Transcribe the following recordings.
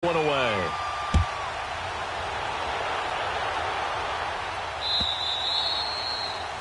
one away.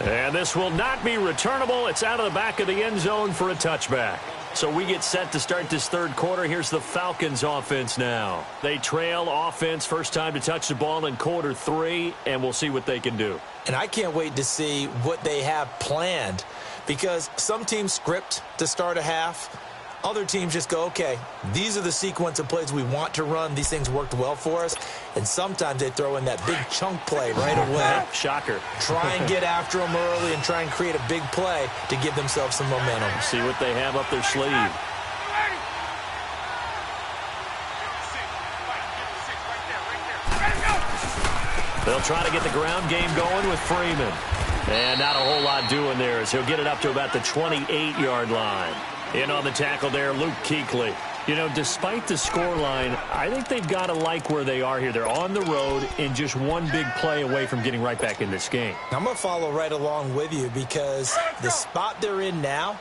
And this will not be returnable. It's out of the back of the end zone for a touchback. So we get set to start this third quarter. Here's the Falcons offense now. They trail offense, first time to touch the ball in quarter 3, and we'll see what they can do. And I can't wait to see what they have planned, because some teams script to start a half. Other teams just go, okay, these are the sequence of plays we want to run. These things worked well for us. And sometimes they throw in that big chunk play right away. Shocker. Try and get after them early and try and create a big play to give themselves some momentum. See what they have up their sleeve. They'll try to get the ground game going with Freeman. And not a whole lot doing there as he'll get it up to about the 28-yard line. In on the tackle there, Luke Kuechly. You know, despite the scoreline, I think they've got to like where they are here. They're on the road and just one big play away from getting right back in this game. I'm going to follow right along with you, because the spot they're in now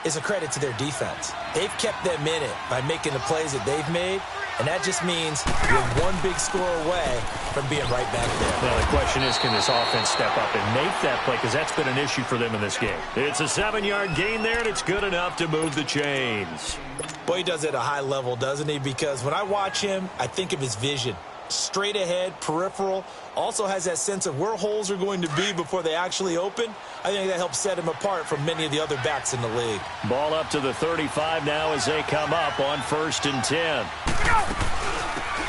is a credit to their defense. They've kept them in it by making the plays that they've made, and that just means you're one big score away from being right back there. Well, the question is, can this offense step up and make that play? Because that's been an issue for them in this game. It's a 7-yard gain there, and it's good enough to move the chains. Boy, he does it at a high level, doesn't he? Because when I watch him, I think of his vision. Straight ahead, peripheral, also has that sense of where holes are going to be before they actually open. I think that helps set him apart from many of the other backs in the league. Ball up to the 35 now as they come up on 1st and 10.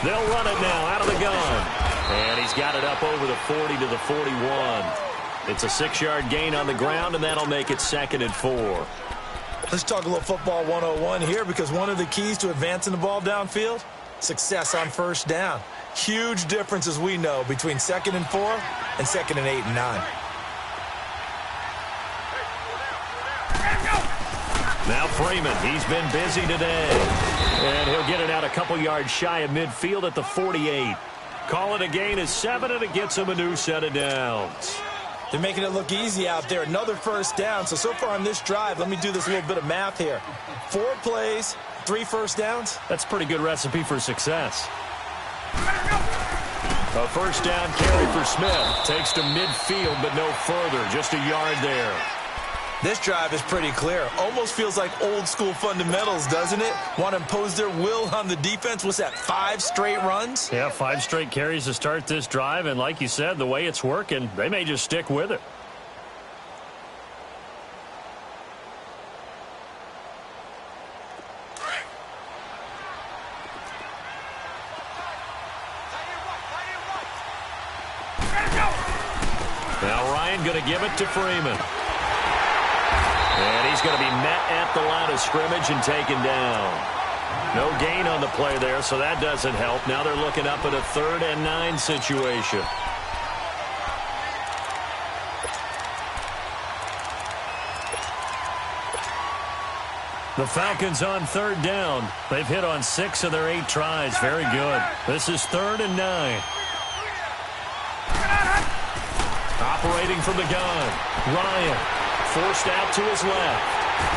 They'll run it now out of the gun. And he's got it up over the 40 to the 41. It's a 6-yard gain on the ground, and that'll make it 2nd and 4. Let's talk a little football 101 here, because one of the keys to advancing the ball downfield, success on first down. Huge difference, as we know, between 2nd and 4 and 2nd and 8 and 9. Now Freeman, he's been busy today. And he'll get it out a couple yards shy of midfield at the 48. Call it a gain of 7, and it gets him a new set of downs. They're making it look easy out there. Another first down. So far on this drive, let me do this little bit of math here. 4 plays, 3 first downs. That's a pretty good recipe for success. A first down carry for Smith. Takes to midfield, but no further. Just a yard there. This drive is pretty clear. Almost feels like old school fundamentals, doesn't it? Want to impose their will on the defense. What's that, 5 straight runs? Yeah, 5 straight carries to start this drive. And like you said, the way it's working, they may just stick with it. Now Ryan going to give it to Freeman. And he's going to be met at the line of scrimmage and taken down. No gain on the play there, so that doesn't help. Now they're looking up at a 3rd and 9 situation. The Falcons on 3rd down. They've hit on 6 of their 8 tries. Very good. This is 3rd and 9. Operating from the gun. Ryan forced out to his left.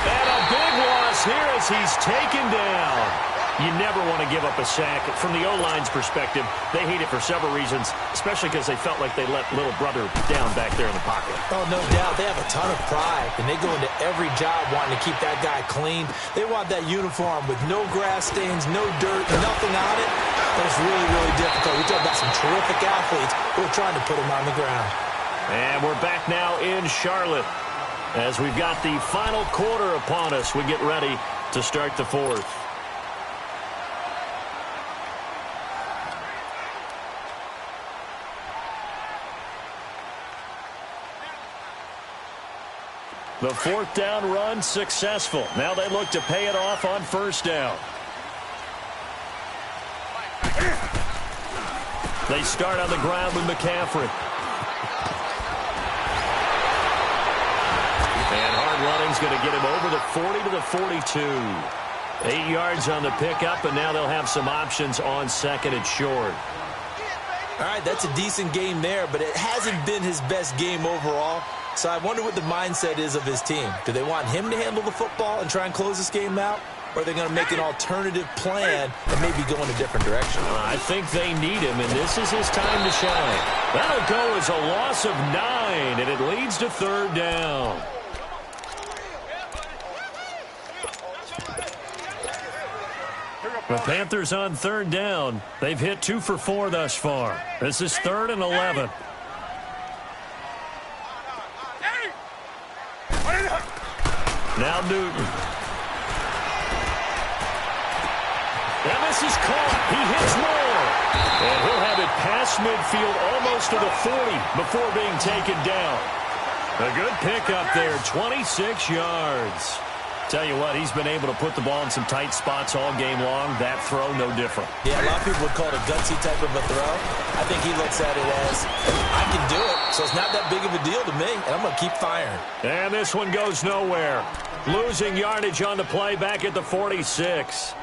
And a big loss here as he's taken down. You never want to give up a sack. From the O-line's perspective, they hate it for several reasons, especially because they felt like they let little brother down back there in the pocket. Oh, no doubt. They have a ton of pride, and they go into every job wanting to keep that guy clean. They want that uniform with no grass stains, no dirt, nothing on it. But it's really, really difficult. We talk about some terrific athletes who are trying to put him on the ground. And we're back now in Charlotte as we've got the final quarter upon us. We get ready to start the 4th. The 4th down run successful. Now they look to pay it off on 1st down. They start on the ground with McCaffrey. And hard running's going to get him over the 40 to the 42. 8 yards on the pickup, and now they'll have some options on 2nd and short. All right, that's a decent game there, but it hasn't been his best game overall. So I wonder what the mindset is of his team. Do they want him to handle the football and try and close this game out? or are they going to make an alternative plan and maybe go in a different direction? I think they need him, and this is his time to shine. That'll go as a loss of 9, and it leads to 3rd down. The Panthers on 3rd down. They've hit 2 for 4 thus far. This is 3rd and 11. Now Newton. And this is caught. He hits more. And he'll have it past midfield almost to the 40 before being taken down. A good pickup there, 26 yards. Tell you what, he's been able to put the ball in some tight spots all game long. That throw, no different. Yeah, a lot of people would call it a gutsy type of a throw. I think he looks at it as, I can do it, so it's not that big of a deal to me, and I'm going to keep firing. And this one goes nowhere. Losing yardage on the play back at the 46.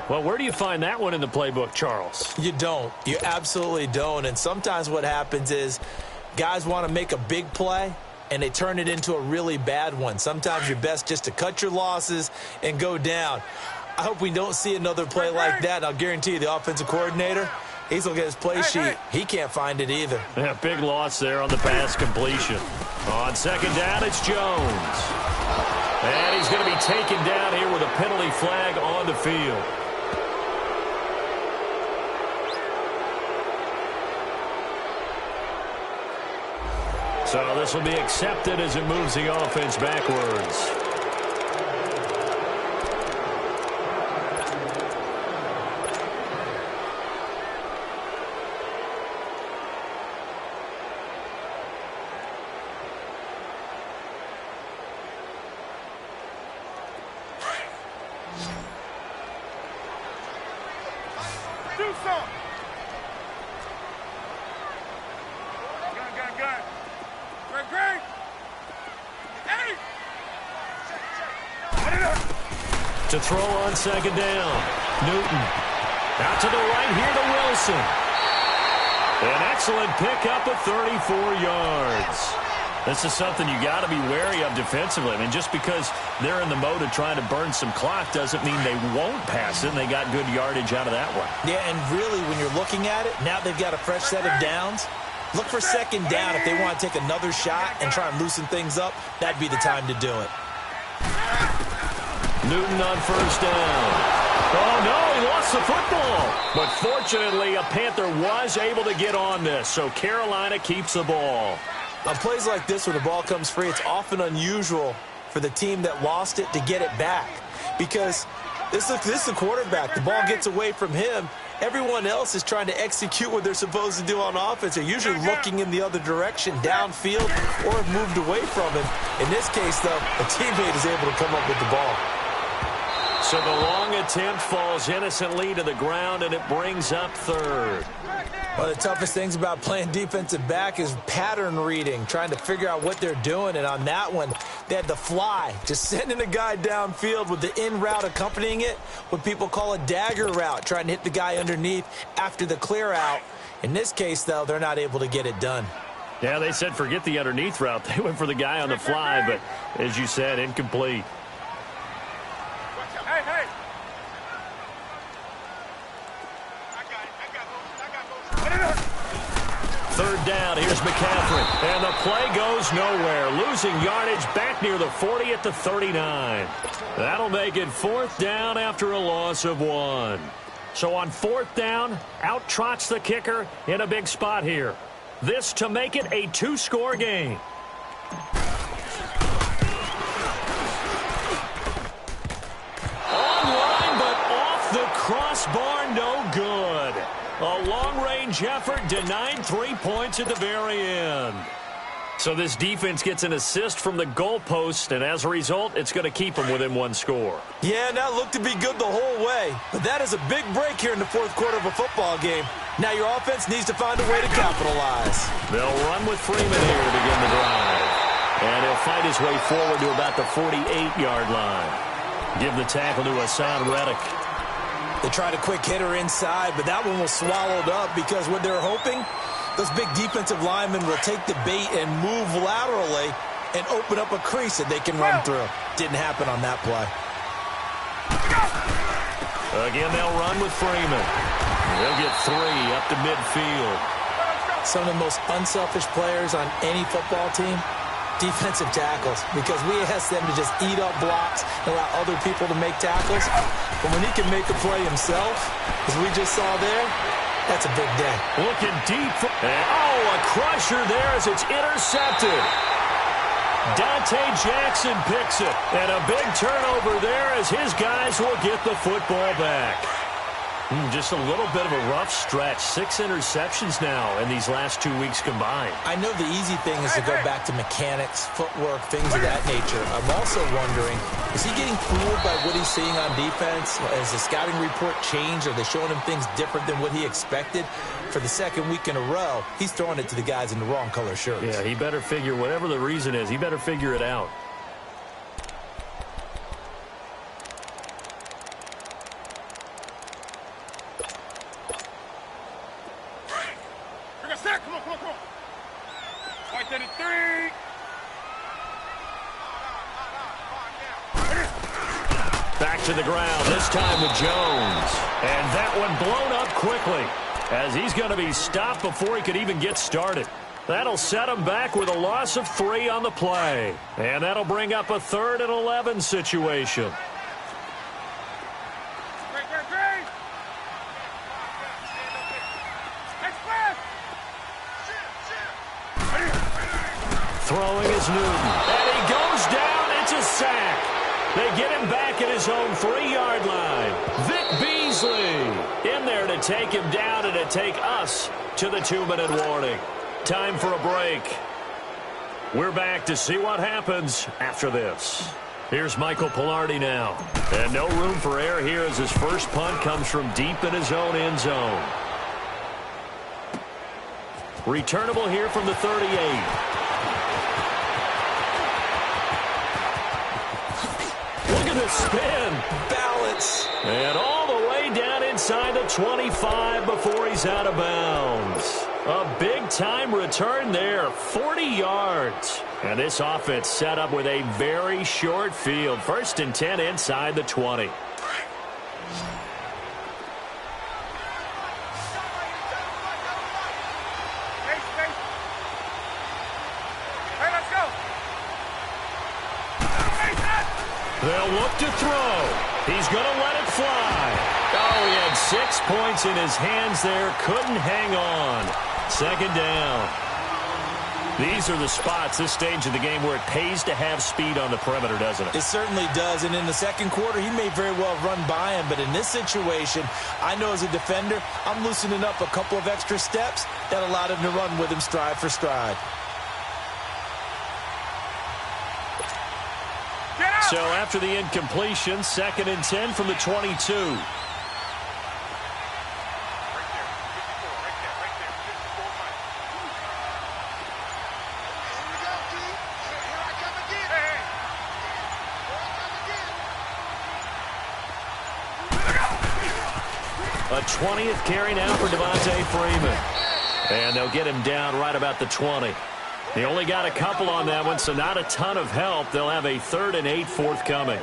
Well, where do you find that one in the playbook, Charles? You don't. You absolutely don't. And sometimes what happens is guys want to make a big play, and they turn it into a really bad one. Sometimes you're best just to cut your losses and go down. I hope we don't see another play like that. And I'll guarantee you the offensive coordinator, he's looking at his play sheet. He can't find it either. Yeah, big loss there on the pass completion. On 2nd down, it's Jones. And he's going to be taken down here with a penalty flag on the field. So this will be accepted as it moves the offense backwards. Do something. Gun. Great. Hey! To throw on 2nd down. Newton. Out to the right here to Wilson. An excellent pickup of 34 yards. This is something you got to be wary of defensively. I mean, just because they're in the mode of trying to burn some clock doesn't mean they won't pass it, and they got good yardage out of that one. Yeah, and really, when you're looking at it, now they've got a fresh set of downs. Look for 2nd down if they want to take another shot and try and loosen things up. That'd be the time to do it. Newton on 1st down. Oh, no, he lost the football. But fortunately, a Panther was able to get on this, so Carolina keeps the ball. On plays like this, when the ball comes free, it's often unusual for the team that lost it to get it back. Because this is the quarterback. The ball gets away from him. Everyone else is trying to execute what they're supposed to do on offense. They're usually looking in the other direction, downfield, or have moved away from him. In this case, though, a teammate is able to come up with the ball. So the long attempt falls innocently to the ground, and it brings up 3rd. One of the toughest things about playing defensive back is pattern reading, trying to figure out what they're doing. And on that one, they had the fly, just sending a guy downfield with the in route accompanying it, what people call a dagger route, trying to hit the guy underneath after the clear out. In this case, though, they're not able to get it done. Yeah, they said forget the underneath route. They went for the guy on the fly, but as you said, incomplete. Hey. 3rd down, here's McCaffrey. And the play goes nowhere. Losing yardage back near the 40 at the 39. That'll make it 4th down after a loss of 1. So on 4th down, out trots the kicker in a big spot here. This to make it a 2-score game. Online, but off the crossbar, no good. A long-range effort denied 3 points at the very end. So this defense gets an assist from the goalpost, and as a result, it's going to keep them within 1 score. Yeah, that looked to be good the whole way. But that is a big break here in the 4th quarter of a football game. Now your offense needs to find a way to capitalize. They'll run with Freeman here to begin the drive. And he'll fight his way forward to about the 48-yard line. Give the tackle to Hassan Reddick. They tried a quick hitter inside, but that one was swallowed up because what they're hoping, those big defensive linemen will take the bait and move laterally and open up a crease that they can run through. Didn't happen on that play. Again, they'll run with Freeman. They'll get 3 up to midfield. Some of the most unselfish players on any football team, defensive tackles, because we ask them to just eat up blocks and allow other people to make tackles. But when he can make a play himself, as we just saw there, that's a big day. Looking deep. A crusher there as it's intercepted. Dante Jackson picks it. And a big turnover there as his guys will get the football back. Just a little bit of a rough stretch. 6 interceptions now in these last 2 weeks combined. I know the easy thing is to go back to mechanics, footwork, things of that nature. I'm also wondering, is he getting fooled by what he's seeing on defense? Has the scouting report changed? Are they showing him things different than what he expected? For the second week in a row, he's throwing it to the guys in the wrong color shirts. Yeah, he better figure, whatever the reason is, he better figure it out. Back to the ground, this time with Jones. And that one blown up quickly as he's going to be stopped before he could even get started. That'll set him back with a loss of 3 on the play. And that'll bring up a 3rd and 11 situation. Throwing is Newton. And he goes down. It's a sack. They get him back at his own 3-yard line. Vic Beasley in there to take him down and to take us to the 2-minute warning. Time for a break. We're back to see what happens after this. Here's Michael Pilardi now. And no room for error here as his first punt comes from deep in his own end zone. Returnable here from the 38. The spin. Balance. And all the way down inside the 25 before he's out of bounds. A big-time return there, 40 yards. And this offense set up with a very short field. 1st and 10 inside the 20. They'll look to throw. He's going to let it fly. Oh, he had 6 points in his hands there. Couldn't hang on. 2nd down. These are the spots, this stage of the game, where it pays to have speed on the perimeter, doesn't it? It certainly does. And in the second quarter, he may very well run by him. But in this situation, I know as a defender, I'm loosening up a couple of extra steps that allowed him to run with him stride for stride. So after the incompletion, 2nd and 10 from the 22. A 20th carry now for Devontae Freeman. And they'll get him down right about the 20. They only got a couple on that one, so not a ton of help. They'll have a 3rd and 8 forthcoming.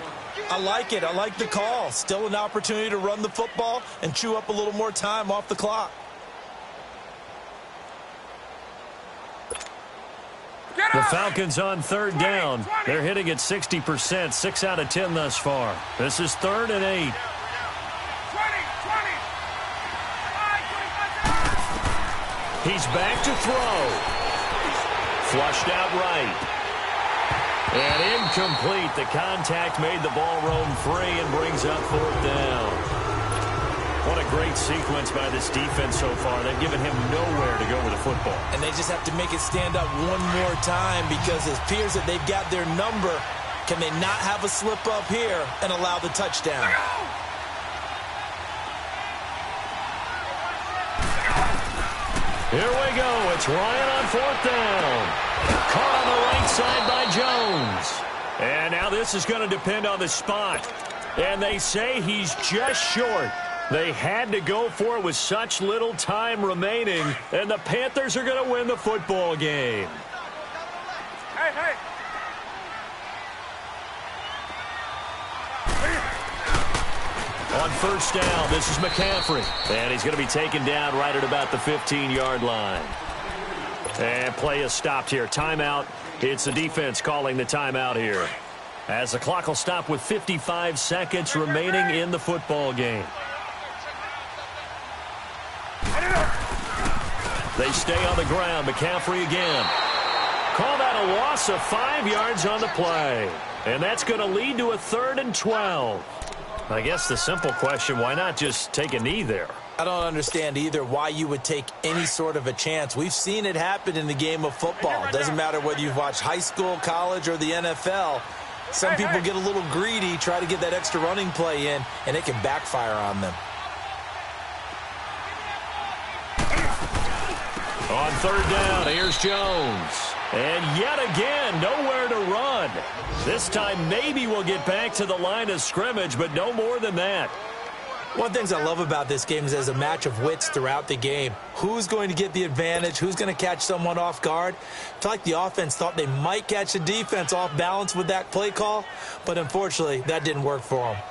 I like it. I like the call. Still an opportunity to run the football and chew up a little more time off the clock. The Falcons on 3rd down. They're hitting at 60%, 6 out of 10 thus far. This is 3rd and 8. He's back to throw. Flushed out right. And incomplete. The contact made the ball roam free and brings up 4th down. What a great sequence by this defense so far. They've given him nowhere to go with the football. And they just have to make it stand up one more time because it appears that they've got their number. Can they not have a slip up here and allow the touchdown? Here we go. It's Ryan on 4th down. Caught on the right side by Jones. And now this is going to depend on the spot. And they say he's just short. They had to go for it with such little time remaining. And the Panthers are going to win the football game. Hey. On first down. This is McCaffrey. And he's going to be taken down right at about the 15-yard line. And play is stopped here. Timeout. It's the defense calling the timeout here, as the clock will stop with 55 seconds remaining in the football game. They stay on the ground. McCaffrey again. Call that a loss of 5 yards on the play. And that's going to lead to a 3rd and 12. I guess the simple question, why not just take a knee there? I don't understand either why you would take any sort of a chance. We've seen it happen in the game of football. Doesn't matter whether you've watched high school, college, or the NFL. Some people get a little greedy, try to get that extra running play in, and it can backfire on them. On 3rd down, here's Jones. And yet again, nowhere to run. This time maybe we'll get back to the line of scrimmage, but no more than that. One of the things I love about this game is there's a match of wits throughout the game. Who's going to get the advantage? Who's going to catch someone off guard? I feel like the offense thought they might catch the defense off balance with that play call, but unfortunately, that didn't work for them.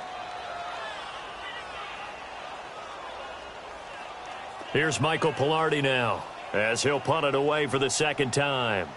Here's Michael Pilardi now, as he'll punt it away for the 2nd time.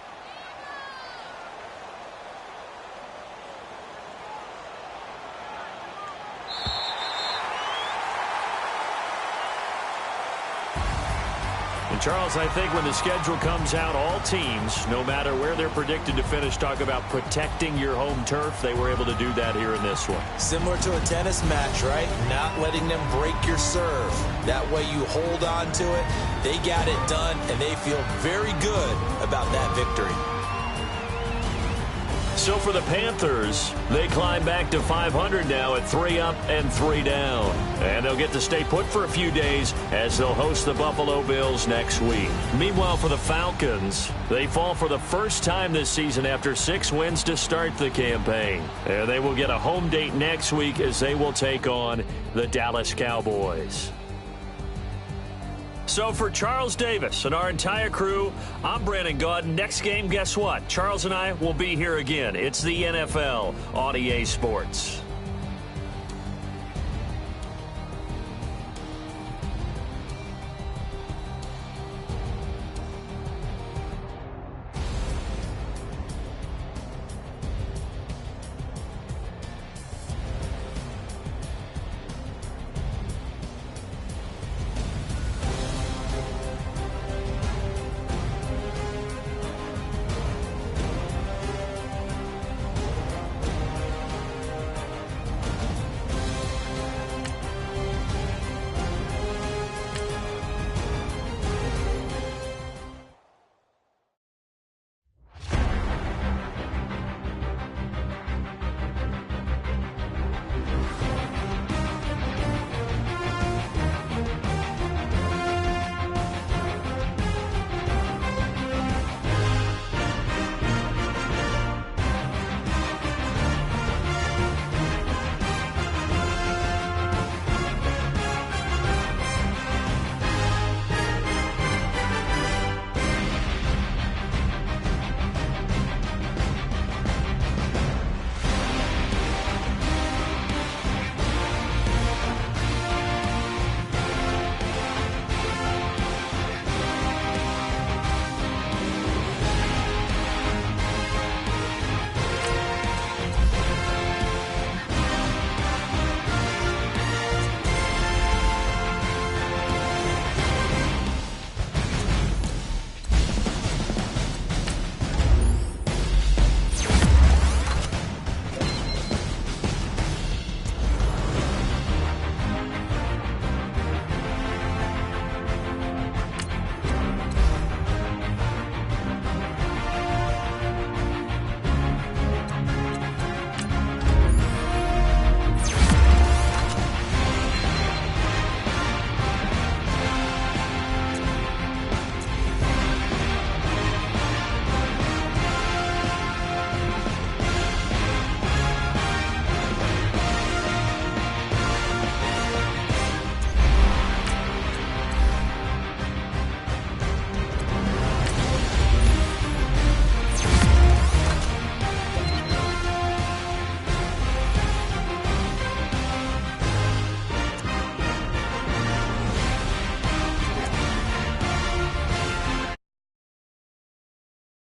And Charles, I think when the schedule comes out, all teams, no matter where they're predicted to finish, talk about protecting your home turf. They were able to do that here in this one. Similar to a tennis match, right? Not letting them break your serve. That way you hold on to it. They got it done, and they feel very good about that victory. So for the Panthers, they climb back to 500 now at 3 up and 3 down. And they'll get to stay put for a few days as they'll host the Buffalo Bills next week. Meanwhile, for the Falcons, they fall for the first time this season after 6 wins to start the campaign. And they will get a home date next week as they will take on the Dallas Cowboys. So for Charles Davis and our entire crew, I'm Brandon Gaudin. Next game, guess what? Charles and I will be here again. It's the NFL on EA Sports.